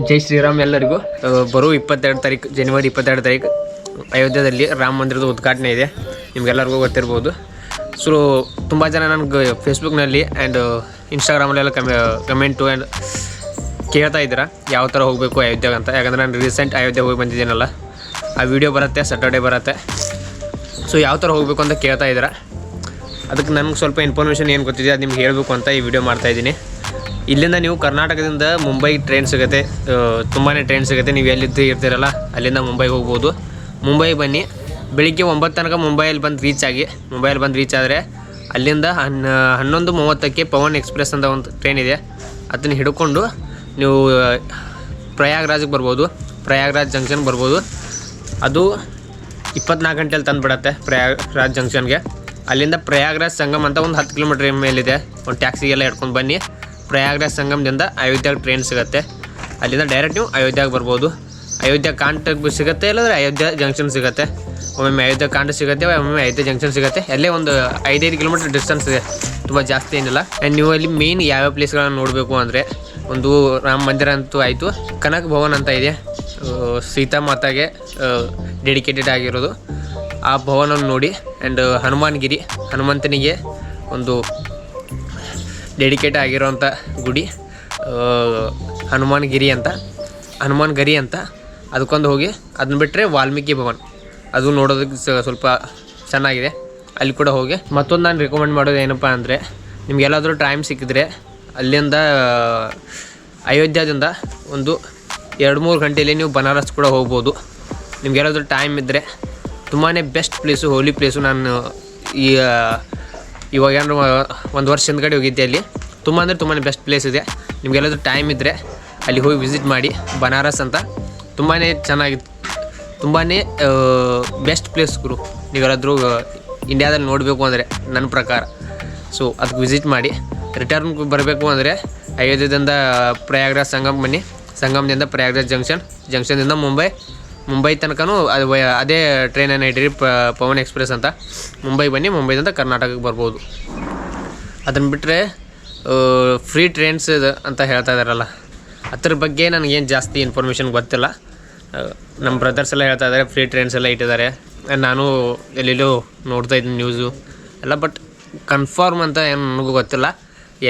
ಜೈ ಶ್ರೀರಾಮ್ ಎಲ್ಲರಿಗೂ. ಬರೋ 22 ತಾರೀಕು ಜನವರಿ 22 ತಾರೀಕು ಅಯೋಧ್ಯೆಯಲ್ಲಿ ರಾಮ ಮಂದಿರದ ಉದ್ಘಾಟನೆ ಇದೆ. ನಿಮಗೆಲ್ಲರಿಗೂ ಗೊತ್ತಿರ್ಬೋದು. ಸೊ ತುಂಬ ಜನ ನನಗೆ ಫೇಸ್ಬುಕ್ನಲ್ಲಿ ಆ್ಯಂಡ್ ಇನ್ಸ್ಟಾಗ್ರಾಮಲ್ಲೆಲ್ಲ ಕಮೆಂಟು ಆ್ಯಂಡ್ ಕೇಳ್ತಾ ಇದ್ದೀರಾ ಯಾವ ಥರ ಹೋಗಬೇಕು ಅಯೋಧ್ಯೆಗೆ ಅಂತ. ಯಾಕಂದರೆ ನಾನು ರೀಸೆಂಟ್ ಅಯೋಧ್ಯೆಗೆ ಹೋಗಿ ಬಂದಿದ್ದೀನಲ್ಲ, ಆ ವಿಡಿಯೋ ಬರುತ್ತೆ, ಸ್ಯಾಟರ್ಡೇ ಬರುತ್ತೆ. ಸೊ ಯಾವ ಥರ ಹೋಗಬೇಕು ಅಂತ ಕೇಳ್ತಾ ಇದ್ದೀರಾ. ಅದಕ್ಕೆ ನನಗೆ ಸ್ವಲ್ಪ ಇನ್ಫಾರ್ಮೇಷನ್ ಏನು ಗೊತ್ತಿದೆ ಅದು ನಿಮ್ಗೆ ಹೇಳಬೇಕು ಅಂತ ಈ ವಿಡಿಯೋ ಮಾಡ್ತಾಯಿದ್ದೀನಿ. ಇಲ್ಲಿಂದ ನೀವು ಕರ್ನಾಟಕದಿಂದ ಮುಂಬೈ ಟ್ರೈನ್ ಸಿಗುತ್ತೆ, ತುಂಬಾ ಟ್ರೈನ್ ಸಿಗುತ್ತೆ. ನೀವು ಎಲ್ಲಿದ್ದು ಇರ್ತೀರಲ್ಲ ಅಲ್ಲಿಂದ ಮುಂಬೈಗೆ ಹೋಗ್ಬೋದು. ಮುಂಬೈ ಬನ್ನಿ, ಬೆಳಿಗ್ಗೆ 9 ತನಕ ಮುಂಬೈಯಲ್ಲಿ ಬಂದು ರೀಚ್ ಆದರೆ ಅಲ್ಲಿಂದ 11:30ಕ್ಕೆ ಪವನ್ ಎಕ್ಸ್ಪ್ರೆಸ್ ಅಂತ ಒಂದು ಟ್ರೈನ್ ಇದೆ. ಅದನ್ನು ಹಿಡ್ಕೊಂಡು ನೀವು ಪ್ರಯಾಗ್ರಾಜ್ಗೆ ಬರ್ಬೋದು, ಪ್ರಯಾಗ್ರಾಜ್ ಜಂಕ್ಷನ್ ಬರ್ಬೋದು. ಅದು 24 ಗಂಟೆಯಲ್ಲಿ ತಂದುಬಿಡತ್ತೆ ಪ್ರಯಾಗ್ರಾಜ್ ಜಂಕ್ಷನ್ಗೆ. ಅಲ್ಲಿಂದ ಪ್ರಯಾಗ್ರಾಜ್ ಸಂಗಮ್ ಅಂತ ಒಂದು 10 ಕಿಲೋಮೀಟ್ರ್ ಮೇಲಿದೆ. ಒಂದು ಟ್ಯಾಕ್ಸಿಗೆಲ್ಲ ಹಿಡ್ಕೊಂಡು ಬನ್ನಿ. ಪ್ರಯಾಗ್ರಾಜ್ ಸಂಗಮದಿಂದ ಅಯೋಧ್ಯೆಗೆ ಟ್ರೈನ್ ಸಿಗುತ್ತೆ. ಅಲ್ಲಿಂದ ಡೈರೆಕ್ಟ್ ನೀವು ಅಯೋಧ್ಯೆಗೆ ಬರ್ಬೋದು. ಅಯೋಧ್ಯೆ ಕಾಂಟಕ್ಕೆ ಸಿಗುತ್ತೆ, ಇಲ್ಲಾಂದರೆ ಅಯೋಧ್ಯೆ ಜಂಕ್ಷನ್ ಸಿಗುತ್ತೆ. ಒಮ್ಮೊಮ್ಮೆ ಅಯೋಧ್ಯೆ ಕಾಂಟ ಸಿಗುತ್ತೆ, ಒಮ್ಮೊಮ್ಮೆ ಅಯೋಧ್ಯೆ ಜಂಕ್ಷನ್ ಸಿಗುತ್ತೆ. ಅಲ್ಲೇ ಒಂದು 5 ಕಿಲೋಮೀಟ್ರ್ ಡಿಸ್ಟೆನ್ಸ್ ಇದೆ, ತುಂಬ ಜಾಸ್ತಿ ಏನಿಲ್ಲ. ಆ್ಯಂಡ್ ನೀವು ಅಲ್ಲಿ ಮೇನ್ ಯಾವ್ಯಾವ ಪ್ಲೇಸ್ಗಳನ್ನು ನೋಡಬೇಕು ಅಂದರೆ, ಒಂದು ರಾಮ ಮಂದಿರ ಅಂತೂ ಆಯಿತು, ಕನಕ ಭವನ್ ಅಂತ ಇದೆ, ಸೀತಾ ಮಾತಾಗೆ ಡೆಡಿಕೇಟೆಡ್ ಆಗಿರೋದು. ಆ ಭವನವನ್ನು ನೋಡಿ. ಆ್ಯಂಡ್ ಹನುಮಂತನಿಗೆ ಒಂದು ಡೆಡಿಕೇಟ್ ಆಗಿರೋಂಥ ಗುಡಿ, ಹನುಮಾನ್ ಗರಿ ಅಂತ ಅದಕ್ಕೊಂದು ಹೋಗಿ. ಅದನ್ನ ಬಿಟ್ಟರೆ ವಾಲ್ಮೀಕಿ ಭವನ್, ಅದು ನೋಡೋದಕ್ಕೆ ಸ್ವಲ್ಪ ಚೆನ್ನಾಗಿದೆ, ಅಲ್ಲಿ ಕೂಡ ಹೋಗಿ. ಮತ್ತೊಂದು ನಾನು ರಿಕಮೆಂಡ್ ಮಾಡೋದು ಏನಪ್ಪ ಅಂದರೆ, ನಿಮಗೆಲ್ಲಾದರೂ ಟೈಮ್ ಸಿಕ್ಕಿದ್ರೆ ಅಲ್ಲಿಂದ ಅಯೋಧ್ಯದಿಂದ ಒಂದು 2-3 ಗಂಟೆಯಲ್ಲಿ ನೀವು ಬನಾರಸ್ ಕೂಡ ಹೋಗ್ಬೋದು. ನಿಮಗೆಲ್ಲಾದರೂ ಟೈಮ್ ಇದ್ದರೆ ತುಂಬಾ ಬೆಸ್ಟ್ ಪ್ಲೇಸು, ಹೋಲಿ ಪ್ಲೇಸು. ನಾನು ಇವಾಗ ಏನಾದ್ರು 1 ವರ್ಷ ಹಿಂದ್ಗಡೆ ಹೋಗಿದ್ದೆ. ಅಲ್ಲಿ ತುಂಬ ಬೆಸ್ಟ್ ಪ್ಲೇಸ್ ಇದೆ. ನಿಮಗೆಲ್ಲಾದರೂ ಟೈಮ್ ಇದ್ದರೆ ಅಲ್ಲಿ ಹೋಗಿ ವಿಸಿಟ್ ಮಾಡಿ. ಬನಾರಸ್ ಅಂತ ತುಂಬಾ ಚೆನ್ನಾಗಿತ್ತು, ತುಂಬಾ ಬೆಸ್ಟ್ ಪ್ಲೇಸ್ ಗುರು. ನೀವೆಲ್ಲಾದರೂ ಇಂಡಿಯಾದಲ್ಲಿ ನೋಡಬೇಕು ಅಂದರೆ ನನ್ನ ಪ್ರಕಾರ. ಸೊ ಅದಕ್ಕೆ ವಿಸಿಟ್ ಮಾಡಿ. ರಿಟರ್ನ್ ಬರಬೇಕು ಅಂದರೆ ಅಯೋಧ್ಯೆಯಿಂದ ಪ್ರಯಾಗ್ರಾಜ್ ಸಂಗಮ್ ಬನ್ನಿ. ಸಂಗಮದಿಂದ ಪ್ರಯಾಗ್ರಾಜ್ ಜಂಕ್ಷನ್ದಿಂದ ಮುಂಬೈ ತನಕನೂ ಅದೇ ಟ್ರೈನನ್ನು ಹಿಡೀರಿ, ಪವನ್ ಎಕ್ಸ್ಪ್ರೆಸ್ ಅಂತ. ಮುಂಬೈ ಬನ್ನಿ, ಮುಂಬೈದಿಂದ ಕರ್ನಾಟಕಕ್ಕೆ ಬರ್ಬೋದು. ಅದನ್ನು ಬಿಟ್ಟರೆ ಫ್ರೀ ಟ್ರೈನ್ಸ್ ಅಂತ ಹೇಳ್ತಾ ಇದ್ದಾರಲ್ಲ, ಅದ್ರ ಬಗ್ಗೆ ನನಗೇನು ಜಾಸ್ತಿ ಇನ್ಫಾರ್ಮೇಷನ್ ಗೊತ್ತಿಲ್ಲ. ನಮ್ಮ ಬ್ರದರ್ಸ್ ಎಲ್ಲ ಹೇಳ್ತಾ ಇದ್ದಾರೆ ಫ್ರೀ ಟ್ರೈನ್ಸ್ ಎಲ್ಲ ಇಟ್ಟಿದ್ದಾರೆ. ನಾನು ಎಲ್ಲೆಲ್ಲೋ ನೋಡ್ತಾ ಇದ್ದೀನಿ ನ್ಯೂಸು ಎಲ್ಲ, ಬಟ್ ಕನ್ಫರ್ಮ್ ಅಂತ ಏನು ನನಗೂ ಗೊತ್ತಿಲ್ಲ.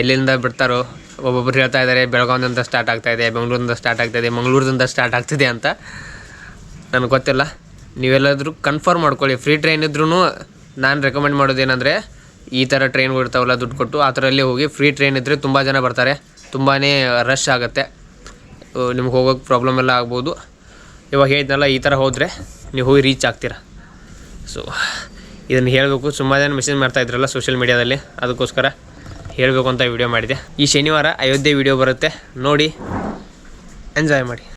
ಎಲ್ಲಿಂದ ಬಿಡ್ತಾರೋ, ಒಬ್ಬೊಬ್ಬರು ಹೇಳ್ತಾ ಇದ್ದಾರೆ ಬೆಳಗಾವಿಯಿಂದ ಸ್ಟಾರ್ಟ್ ಆಗ್ತಾಯಿದೆ, ಬೆಂಗಳೂರಿಂದ ಸ್ಟಾರ್ಟ್ ಆಗ್ತಾಯಿದೆ, ಮಂಗಳೂರಿಂದ ಸ್ಟಾರ್ಟ್ ಆಗ್ತಿದೆ ಅಂತ. ನನಗೆ ಗೊತ್ತಿಲ್ಲ. ನೀವೆಲ್ಲಾದರೂ ಕನ್ಫರ್ಮ್ ಮಾಡ್ಕೊಳ್ಳಿ. ಫ್ರೀ ಟ್ರೈನ್ ಇದ್ರೂ ನಾನು ರೆಕಮೆಂಡ್ ಮಾಡೋದೇನೆಂದರೆ, ಈ ಥರ ಟ್ರೈನ್ಗಳು ಇರ್ತಾವಲ್ಲ ದುಡ್ಡು ಕೊಟ್ಟು, ಆ ಥರಲ್ಲೇ ಹೋಗಿ. ಫ್ರೀ ಟ್ರೈನ್ ಇದ್ದರೆ ತುಂಬ ಜನ ಬರ್ತಾರೆ, ತುಂಬಾ ರಶ್ ಆಗುತ್ತೆ, ನಿಮ್ಗೆ ಹೋಗೋಕ್ಕೆ ಪ್ರಾಬ್ಲಮ್ ಎಲ್ಲ ಆಗ್ಬೋದು. ಇವಾಗ ಹೇಳಿದ್ನಲ್ಲ, ಈ ಥರ ಹೋದರೆ ನೀವು ಹೋಗಿ ರೀಚ್ ಆಗ್ತೀರ. ಸೊ ಇದನ್ನು ಹೇಳಬೇಕು. ಸುಮಾರು ಜನ ಮೆಸೇಜ್ ಮಾಡ್ತಾಯಿದ್ರಲ್ಲ ಸೋಷಿಯಲ್ ಮೀಡಿಯಾದಲ್ಲಿ, ಅದಕ್ಕೋಸ್ಕರ ಹೇಳಬೇಕು ಅಂತ ವಿಡಿಯೋ ಮಾಡಿದೆ. ಈ ಶನಿವಾರ ಅಯೋಧ್ಯೆ ವಿಡಿಯೋ ಬರುತ್ತೆ, ನೋಡಿ ಎಂಜಾಯ್ ಮಾಡಿ.